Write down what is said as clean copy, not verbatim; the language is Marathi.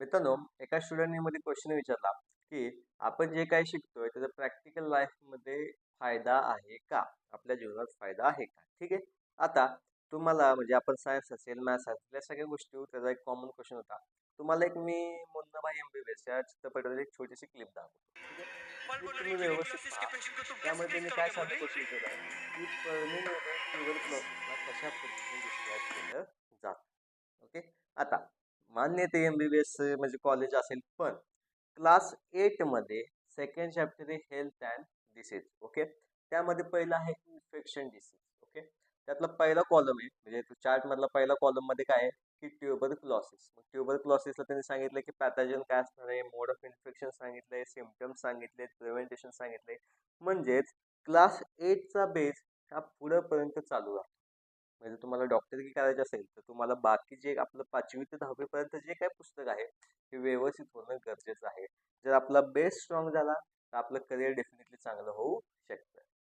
मित्रांनो, एका स्टुडंटने मध्ये क्वेश्चन विचारला, की आपण जे काही शिकतोय त्याचा प्रॅक्टिकल लाईफमध्ये फायदा आहे का? आपल्या जीवनात फायदा आहे का? ठीक आहे. आता तुम्हाला म्हणजे आपण सायन्स असेल, मॅथ्स असेल या सगळ्या गोष्टीवर त्याचा एक कॉमन क्वेश्चन होता. तुम्हाला एक मी मुन्नाभाई एमबीबीएस या चित्रपटाची एक छोटीशी क्लिप दाखवतो. ठीक आहे. पल क्लिप बोल रही तुम्ही व्यवस्थित ट्यूबरक्लोसिस के पहा. पेशेंट को तुम कैसे त्यामध्ये ट्रीट त्यांनी काय करोगे साधा मुरली? क्वेश्चन विचारला, की पर्मिनोनं ट्युबरक्लोसिसला कशा पद्धतीने डिस्क्राईब केलं जातं. ओके. आता मान्य ते एमबीबीएस म्हणजे कॉलेज असेल, पण क्लास 8 मध्ये सेकंड चॅप्टर आहे हेल्थ अँड डिसीज. ओके. त्यामध्ये पहिलं आहे इन्फेक्शन डिसीज. ओके. त्यातला पहिला कॉलम आहे म्हणजे चार्ट मधला पहिला कॉलम मध्ये काय आहे, की ट्युबरक्लॉसिस. मग ट्युबरक्लॉसिसला त्यांनी सांगितलं की पॅथॉजन काय असणार आहे, मोड ऑफ इन्फेक्शन सांगितलंय, सिम्पटम्स सांगितले, प्रिव्हेंटेशन सांगितले. म्हणजेच क्लास 8 चा बेस हा पुढेपर्यंत चालू राहतो. म्हणजे तुम्हाला डॉक्टरकी करायची असेल तर तुम्हाला बाकी जे आपलं 5वी ते 10वी पर्यंत जे काही पुस्तक आहे ते व्यवस्थित होणं गरजेचं आहे. जर आपला बेस स्ट्रॉंग झाला तर आपलं करिअर डेफिनेटली चांगलं होऊ शकतं.